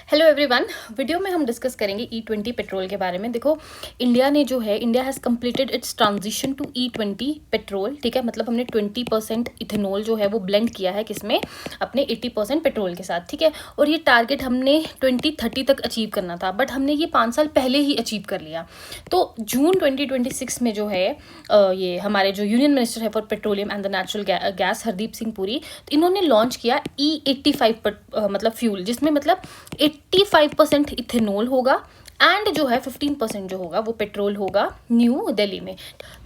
Hello everyone. Video में हम discuss करेंगे E20 पेट्रोल के बारे में। देखो, इंडिया ने जो है India has completed its transition to E20 petrol. ठीक है, मतलब हमने 20% इथेनॉल जो है वो ब्लेंड किया है किसमें, अपने 80% पेट्रोल के साथ। ठीक है, और ये टारगेट हमने 2030 तक अचीव करना था, बट हमने ये 5 साल पहले ही अचीव कर लिया। तो जून 2026 में जो है ये हमारे जो यूनियन मिनिस्टर है for petroleum and the natural gas Hardeep Singh Puri, तो इन्होंने लॉन्च किया E85 मतलब फ्यूल, जिसमें मतलब 85% इथेनॉल होगा एंड जो है 15% जो होगा वो पेट्रोल होगा न्यू दिल्ली में।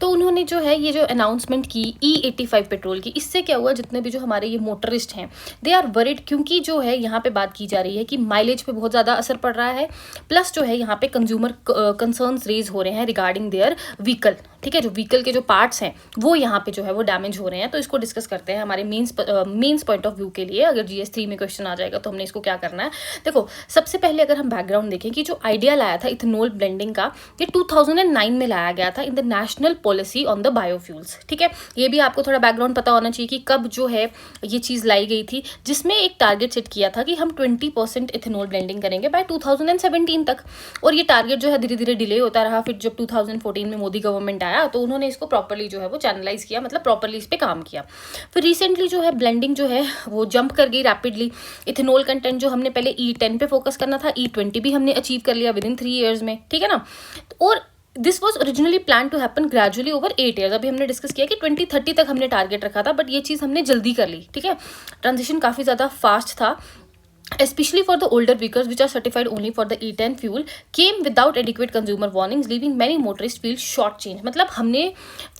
तो उन्होंने जो है ये जो अनाउंसमेंट की E85 पेट्रोल की, इससे क्या हुआ, जितने भी जो हमारे ये मोटरिस्ट हैं दे आर वरिड, क्योंकि जो है यहाँ पे बात की जा रही है कि माइलेज पे बहुत ज़्यादा असर पड़ रहा है, प्लस जो है यहाँ पे कंज्यूमर कंसर्न्स रेज हो रहे हैं रिगार्डिंग देयर व्हीकल। ठीक है, जो व्हीकल के जो पार्ट्स हैं वो यहाँ पे जो है वो डैमेज हो रहे हैं। तो इसको डिस्कस करते हैं हमारे मेंस पॉइंट ऑफ व्यू के लिए। अगर GS3 में क्वेश्चन आ जाएगा तो हमने इसको क्या करना है। देखो, सबसे पहले अगर हम बैकग्राउंड देखें कि जो आइडिया लाया था इथेनॉल ब्लेंडिंग का, ये 2009 में लाया गया था in the national policy on the biofuels. ठीक है, ये भी आपको थोड़ा बैकग्राउंड पता होना चाहिए कि कब जो है ये चीज़ लाई गई थी, जिसमें एक टारगेट सेट किया था कि हम 20% इथेनॉल ब्लेंडिंग करेंगे बाय 2017 तक। और ये टारगेट जो है धीरे धीरे डिले होता रहा। फिर जब 2014 में मोदी गवर्नमेंट आया तो उन्होंने इसको प्रॉपर्ली जो है वो चैनलाइज किया, मतलब प्रॉपर्ली इस पर काम किया। फिर रिसेंटली जो है ब्लेंडिंग जो है वो जंप कर गई रैपिडली। इथेनॉल कंटेंट जो हमने पहले E10 पे फोकस करना था, E20 भी हमने अचीव कर लिया विद इन 3 ईयर्स में। ठीक है ना, और this was originally plan to happen gradually over 8 years. अभी हमने डिस्कस किया कि 2030 तक हमने टारगेट रखा था, बट ये चीज़ हमने जल्दी कर ली। ठीक है, ट्रांजिशन काफ़ी ज़्यादा फास्ट था, especially for the older vehicles which are certified only for the E10 fuel, came without adequate consumer warnings, leaving many motorists feel short-changed। मतलब हमने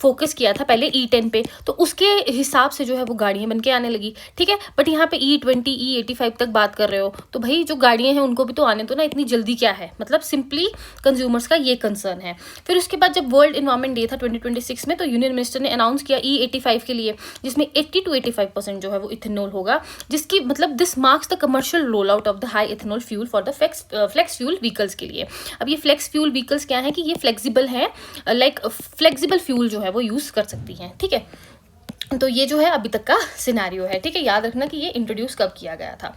फोकस किया था पहले E10 पे, तो उसके हिसाब से जो है वो गाड़ियाँ बन के आने लगी। ठीक है, बट यहाँ पे E20 E85 तक बात कर रहे हो, तो भाई जो गाड़ियाँ हैं उनको भी तो आने दो ना, इतनी जल्दी क्या है। मतलब सिंपली कंज्यूमर्स का ये कंसर्न है। फिर उसके बाद जब वर्ल्ड इन्वायरमेंट डे था 2026 में, तो यूनियन मिनिस्टर ने अनाउंस किया E85 के लिए, जिसमें 80 to 85% जो है वो इथेनॉल होगा, जिसकी मतलब this marks the commercial roll out of the high ethanol fuel for the flex fuel vehicles के लिए। अब ये फ्लेक्स फ्यूल व्हीकल्स क्या है कि ये फ्लेक्सिबल है, लाइक फ्लेक्सिबल फ्यूल जो है वो यूज कर सकती हैं। ठीक है, तो ये जो है अभी तक का सिनेरियो है। ठीक है, याद रखना कि ये इंट्रोड्यूस कब किया गया था।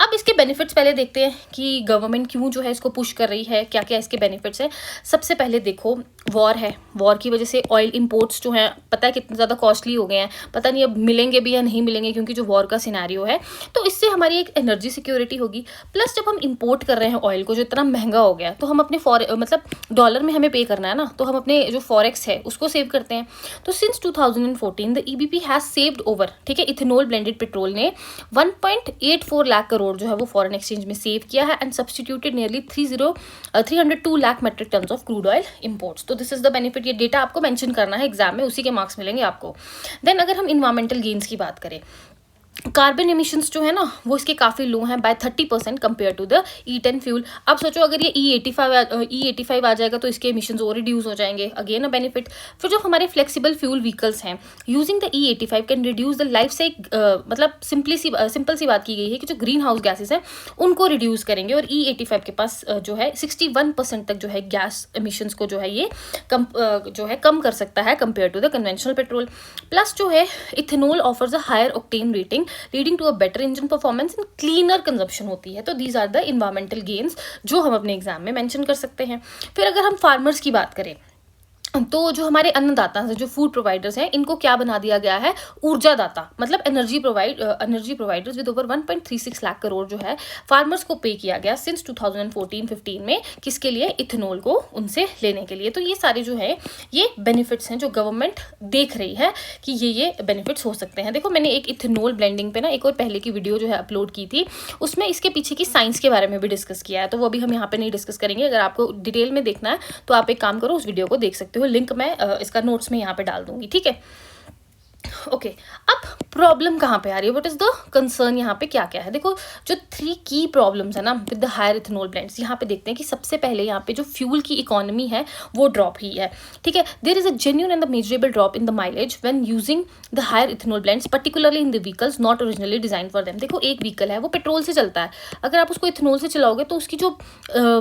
अब इसके बेनिफिट्स पहले देखते हैं कि गवर्नमेंट क्यों जो है इसको पुश कर रही है, क्या क्या इसके बेनिफिट्स हैं। सबसे पहले देखो, वॉर है, वॉर की वजह से ऑयल इंपोर्ट्स जो हैं पता है कितने ज़्यादा कॉस्टली हो गए हैं, पता नहीं अब मिलेंगे भी या नहीं मिलेंगे, क्योंकि जो वॉर का सिनेरियो है। तो इससे हमारी एक एनर्जी सिक्योरिटी होगी। प्लस जब हम इंपोर्ट कर रहे हैं ऑयल को, जो इतना महंगा हो गया, तो हम अपने मतलब डॉलर में हमें पे करना है ना, तो हम अपने जो फॉरेक्स है उसको सेव करते हैं। तो since 2014 the EBP has saved over, ठीक है, इथेनॉल ब्लेंडेड पेट्रोल ने 1.84 लाख करोड़ जो है वो फॉरेन एक्सचेंज में सेव किया है, and substituted nearly 302 lakh metric tonne of crude oil imports. तो दिस इज द बेनिफिट। ये डेटा आपको मेंशन करना है एग्जाम में, उसी के मार्क्स मिलेंगे आपको। देन अगर हम इन्वायरमेंटल गेन्स की बात करें, कार्बन एमिशंस जो है ना वो इसके काफ़ी लो हैं by 30% compare to the E10 fuel. अब सोचो अगर ये E85 आ जाएगा तो इसके एमिशंस और रिड्यूस हो जाएंगे, अगेन अ बेनिफिट। फिर जो हमारे फ्लेक्सिबल फ्यूल व्हीकल्स हैं, using the E85 can reduce the life cycle, मतलब सिंपल सी बात की गई है कि जो ग्रीन हाउस गैसेज हैं उनको रिड्यूस करेंगे। और E85 के पास जो है 61% तक जो है गैस एमिशंस को जो है ये कम कर सकता है compare to the conventional petrol. Plus जो है ethanol offers a higher octane rating leading to a better engine performance and cleaner consumption होती है। तो these are the environmental gains जो हम अपने एग्जाम में मेंशन कर सकते हैं। फिर अगर हम फार्मर्स की बात करें, तो जो हमारे अन्नदाता हैं, जो फूड प्रोवाइडर्स हैं, इनको क्या बना दिया गया है, ऊर्जा दाता, मतलब energy providers with over 1.36 lakh crore जो है फार्मर्स को पे किया गया सिंस 2014-15 में, किसके लिए, इथेनॉल को उनसे लेने के लिए। तो ये सारे जो है ये बेनिफिट्स हैं जो गवर्नमेंट देख रही है कि ये बेनिफिट्स हो सकते हैं। देखो, मैंने एक इथेनॉल ब्लेंडिंग पे ना एक और पहले की वीडियो जो है अपलोड की थी, उसमें इसके पीछे की साइंस के बारे में भी डिस्कस किया है, तो वो अभी हम यहाँ पे नहीं डिस्कस करेंगे। अगर आपको डिटेल में देखना है तो आप एक काम करो, उस वीडियो को देख सकते हो, लिंक मैं इसका नोट्स में यहाँ पे डाल दूंगी। ठीक है, ओके। अब प्रॉब्लम कहाँ पे आ रही है, व्हाट इज द कंसर्न, यहाँ पे क्या क्या है। देखो, जो 3 की प्रॉब्लम्स है ना with the higher ethanol blends, यहाँ पे देखते हैं कि सबसे पहले यहाँ पे जो फ्यूल की इकोनॉमी है वो ड्रॉप ही है। ठीक है, there is a genuine and the measurable drop in the mileage when using the higher ethanol blends, particularly in the vehicles not originally design for them. देखो, एक व्हीकल है वो पेट्रोल से चलता है, अगर आप उसको इथेनॉल से चलाओगे तो उसकी जो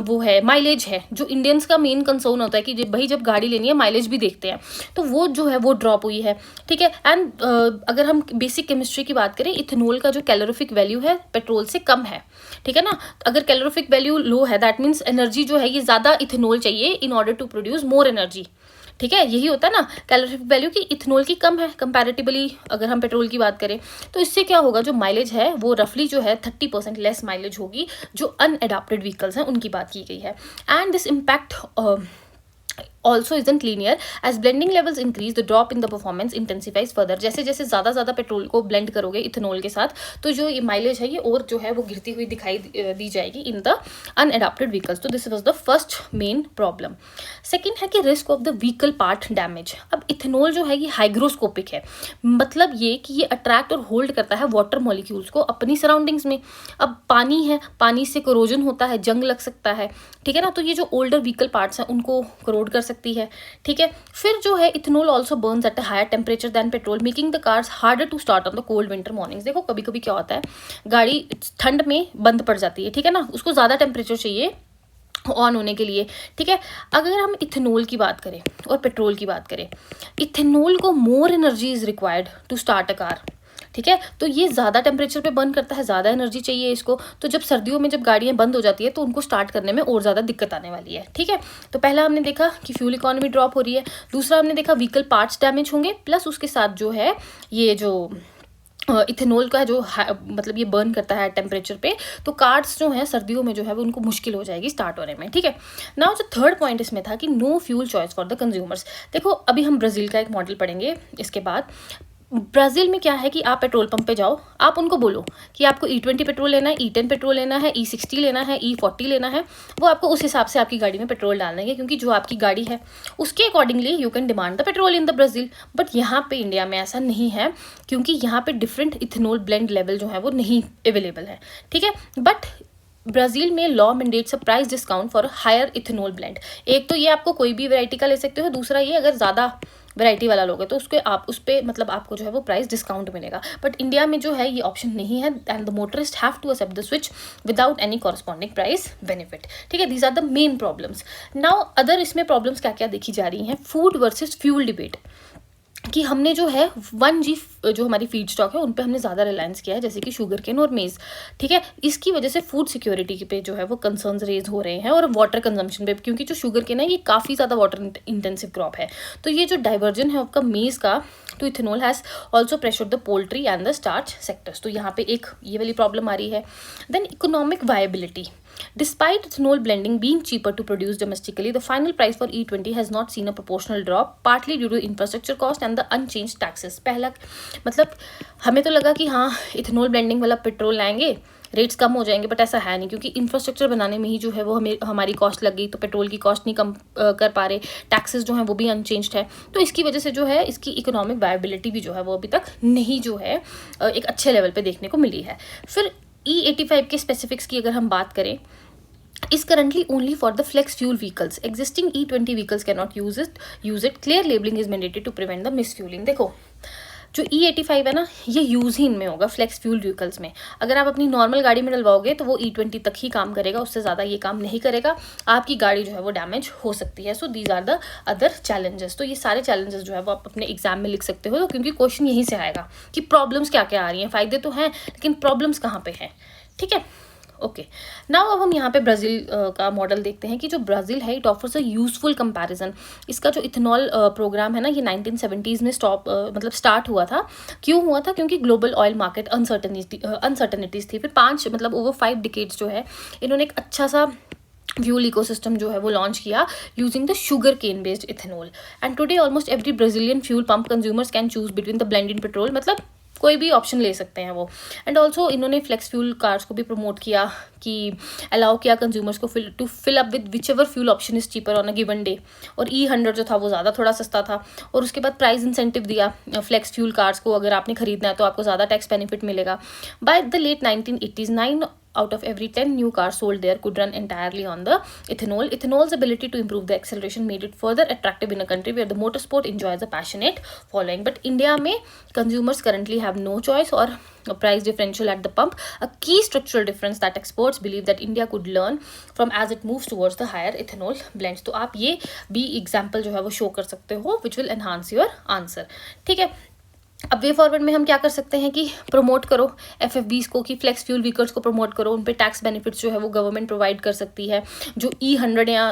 वो है माइलेज है, जो इंडियंस का मेन कंसर्न होता है कि भाई जब गाड़ी लेनी है माइलेज भी देखते हैं, तो वो जो है वो ड्रॉप हुई है। ठीक है, एंड एंड अगर हम बेसिक केमिस्ट्री की बात करें, इथेनॉल का जो कैलोरीफिक वैल्यू है पेट्रोल से कम है, ठीक है ना। अगर कैलोरीफिक वैल्यू लो है दैट मीन्स एनर्जी जो है ये ज़्यादा इथेनॉल चाहिए in order to produce more energy, ठीक है। यही होता है ना कैलोरीफिक वैल्यू की इथेनॉल की कम है कंपैरेटिवली अगर हम पेट्रोल की बात करें। तो इससे क्या होगा, जो माइलेज है वो रफली जो है 30% लेस माइलेज होगी, जो अनएडाप्टेड व्हीकल्स हैं उनकी बात की गई है। And this impact also isn't linear as blending levels increase the drop in the performance intensifies further। जैसे जैसे ज़्यादा पेट्रोल को ब्लेंड करोगे इथेनॉल के साथ तो जो ये माइलेज है ये और जो है वो गिरती हुई दिखाई दी जाएगी इन द अनएडाप्टेड व्हीकल्स। तो this was the first main problem. Second है कि risk of the vehicle part damage. अब इथेनॉल जो है ये हाइग्रोस्कोपिक है, मतलब ये कि ये अट्रैक्ट और होल्ड करता है वाटर मॉलिक्यूल्स को अपनी सराउंडिंग्स में। अब पानी है, पानी से कोरोजन होता है, जंग लग सकता है, ठीक है ना। तो ये जो ओल्डर व्हीकल पार्ट्स हैं उनको करोड कर सकती है, ठीक है। फिर जो है ethanol also burns at a higher temperature than petrol making the cars harder to start on the cold winter mornings. देखो कभी कभी क्या होता है, गाड़ी ठंड में बंद पड़ जाती है, ठीक है ना, उसको ज़्यादा टेम्परेचर चाहिए ऑन होने के लिए, ठीक है। अगर हम इथेनॉल की बात करें और पेट्रोल की बात करें, इथेनॉल को more energy is required to start a car, ठीक है। तो ये ज़्यादा टेम्परेचर पे बर्न करता है, ज़्यादा एनर्जी चाहिए इसको। तो जब सर्दियों में जब गाड़ियाँ बंद हो जाती है तो उनको स्टार्ट करने में और ज़्यादा दिक्कत आने वाली है, ठीक है। तो पहला हमने देखा कि फ्यूल इकोनॉमी ड्रॉप हो रही है, दूसरा हमने देखा व्हीकल पार्ट्स डैमेज होंगे, प्लस उसके साथ जो है ये जो इथेनॉल का जो मतलब ये बर्न करता है टेम्परेचर पे, तो कार्स जो हैं सर्दियों में जो है वो उनको मुश्किल हो जाएगी स्टार्ट होने में, ठीक है। नाउ जो थर्ड पॉइंट इसमें था कि no fuel choice for the consumers. देखो अभी हम ब्राज़ील का एक मॉडल पढ़ेंगे इसके बाद। ब्राज़ील में क्या है कि आप पेट्रोल पंप पे जाओ, आप उनको बोलो कि आपको E20 पेट्रोल लेना है, E10 पेट्रोल लेना है, E60 लेना है, E40 लेना है, वो आपको उस हिसाब से आपकी गाड़ी में पेट्रोल डाल देंगे, क्योंकि जो आपकी गाड़ी है उसके accordingly you can demand the petrol in the Brazil. But यहाँ पे इंडिया में ऐसा नहीं है, क्योंकि यहाँ पे डिफरेंट इथेनॉल ब्लेंड लेवल जो है वो नहीं अवेलेबल है, ठीक है। बट ब्राज़ील में law mandates a price discount for higher ethanol blend. एक तो ये आपको कोई भी वैरायटी का ले सकते हो, दूसरा ये अगर ज़्यादा वैरायटी वाला लोगे तो उसके आप उस पर मतलब आपको जो है वो प्राइस डिस्काउंट मिलेगा। बट इंडिया में जो है ये ऑप्शन नहीं है and the motorist have to accept the switch without any corresponding price benefit, ठीक है। These are the main problems. Now other इसमें प्रॉब्लम्स क्या क्या देखी जा रही हैं, फूड वर्सेस फ्यूल डिबेट, कि हमने जो है 1G जो हमारी फीड स्टॉक है उन पे हमने ज़्यादा रिलायंस किया है, जैसे कि शुगर केन और मेज़, ठीक है। इसकी वजह से फूड सिक्योरिटी पे जो है वो कंसर्न्स रेज हो रहे हैं और वाटर कंजम्पशन पे, क्योंकि जो शुगर केन है ये काफ़ी ज़्यादा वाटर इंटेंसिव क्रॉप है। तो ये जो डाइवर्जन है आपका मेज़ का to ethanol has also pressured the poultry and the starch sectors. तो यहाँ पे एक ये वाली प्रॉब्लम आ रही है। Then economic viability, despite ethanol blending being cheaper to produce domestically, the final price for E20 has not seen a proportional drop, partly due to infrastructure cost and the unchanged taxes। पहला मतलब हमें तो लगा कि हाँ ethanol blending वाला petrol लाएंगे rates कम हो जाएंगे, बट ऐसा है नहीं, क्योंकि इंफ्रास्ट्रक्चर बनाने में ही जो है वो हमारी कॉस्ट लग गई, तो पेट्रोल की कॉस्ट नहीं कम कर पा रहे, टैक्सेस जो हैं वो भी अनचेंज्ड है। तो इसकी वजह से जो है इसकी इकोनॉमिक वायबिलिटी भी जो है वो अभी तक नहीं जो है एक अच्छे लेवल पे देखने को मिली है। फिर E85 के स्पेसिफिक्स की अगर हम बात करें, is currently only for the flex fuel vehicles. Existing E20 vehicles cannot use it. Clear labeling is mandated to prevent the misfueling। देखो जो E85 है ना ये यूज़ ही इनमें होगा फ्लेक्स फ्यूल व्हीकल्स में। अगर आप अपनी नॉर्मल गाड़ी में डलवाओगे तो वो E20 तक ही काम करेगा, उससे ज़्यादा ये काम नहीं करेगा, आपकी गाड़ी जो है वो डैमेज हो सकती है। So these are the other challenges. तो ये सारे चैलेंजेस जो है वो आप अपने एग्जाम में लिख सकते हो, क्योंकि क्वेश्चन यहीं से आएगा कि प्रॉब्लम्स क्या क्या आ रही हैं। फ़ायदे तो हैं लेकिन प्रॉब्लम्स कहाँ पे हैं, ठीक है। ओके नाउ अब हम यहाँ पे ब्राज़ील का मॉडल देखते हैं कि जो ब्राज़ील है it offers a useful comparison. इसका जो इथेनॉल प्रोग्राम है ना ये 1970s में स्टार्ट हुआ था। क्यों हुआ था? क्योंकि ग्लोबल ऑयल मार्केट अनसर्टनिटीज़ थी। फिर 5 ओवर 5 डिकेड्स जो है इन्होंने एक अच्छा सा फ्यूल इकोसिस्टम जो है वो लॉन्च किया using the sugarcane based ethanol. And today almost every Brazilian fuel pump consumers can choose between the blended petrol, मतलब कोई भी ऑप्शन ले सकते हैं वो। एंड ऑल्सो इन्होंने फ्लेक्स फ्यूल कार्स को भी प्रमोट किया कि अलाउ किया कंज्यूमर्स को to fill up with whichever fuel option is cheaper on a given day. और E100 जो था वो ज़्यादा थोड़ा सस्ता था। और उसके बाद प्राइस इंसेंटिव दिया फ्लेक्स फ्यूल कार्स को, अगर आपने खरीदना है तो आपको ज़्यादा टैक्स बेनिफिट मिलेगा। By the late 1980s 9 out of every 10 new cars sold there could run entirely on the ethanol. Ethanol's ability to improve the acceleration made it further attractive in a country where the motorsport enjoys a passionate following. But India में consumers currently have no choice or a price differential at the pump, a key structural difference that experts believe that India could learn from as it moves towards the higher ethanol blends। तो आप ये भी example जो है वो show कर सकते हो which will enhance your answer, ठीक है। अब वे फॉरवर्ड में हम क्या कर सकते हैं कि प्रमोट करो एफएफबीज को, कि फ्लेक्स फ्यूल व्हीकल्स को प्रमोट करो, उन पे टैक्स बेनिफिट्स जो है वो गवर्नमेंट प्रोवाइड कर सकती है। जो E100 या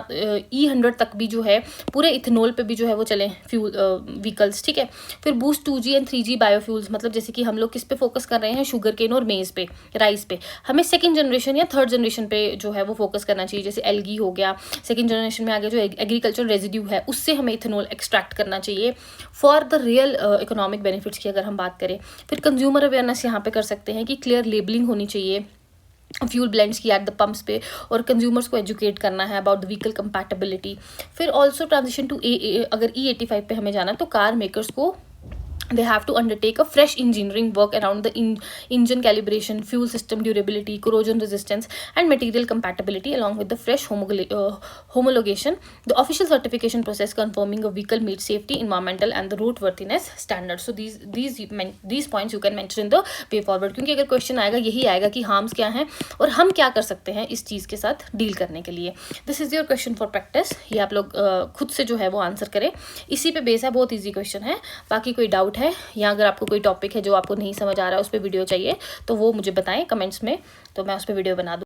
E100 तक भी जो है पूरे इथेनॉल पे भी जो है वो चले फ्यूल व्हीकल्स, ठीक है। फिर boost 2G and 3G biofuels, मतलब जैसे कि हम लोग किस पे फोकस कर रहे हैं, शुगर केन और मेज पे, राइस पे, हमें सेकेंड जनरेशन या थर्ड जनरेशन पे जो है वो फोकस करना चाहिए। जैसे एल्गी हो गया, सेकेंड जनरेशन में आगे जो एग्रीकल्चर रेजिड्यू है उससे हमें इथेनॉल एक्सट्रैक्ट करना चाहिए for the real economic benefits की अगर हम बात करें। फिर कंज्यूमर अवेयरनेस यहाँ पे कर सकते हैं कि क्लियर लेबलिंग होनी चाहिए फ्यूल ब्लेंड्स की एट द पम्प्स पे, और कंज्यूमर्स को एजुकेट करना है अबाउट द व्हीकल कंपैटिबिलिटी। फिर ऑल्सो ट्रांजिशन टू अगर E85 पे हमें जाना तो कार मेकर्स को they have to undertake a fresh engineering work around the engine calibration, fuel system durability, corrosion resistance and material compatibility, along with the fresh homologation, the official certification process confirming a vehicle meets safety, environmental and the roadworthiness standards. So these points you can mention in the way forward, क्योंकि अगर question आएगा यही आएगा कि harms क्या हैं और हम क्या कर सकते हैं इस चीज़ के साथ डील करने के लिए। This is your question for practice, ये आप लोग खुद से जो है वो आंसर करें, इसी पे बेस है, बहुत ईजी क्वेश्चन है। बाकी कोई डाउट है या अगर आपको कोई टॉपिक है जो आपको नहीं समझ आ रहा है उस पर वीडियो चाहिए तो वो मुझे बताएं कमेंट्स में, तो मैं उस पर वीडियो बना दूँ।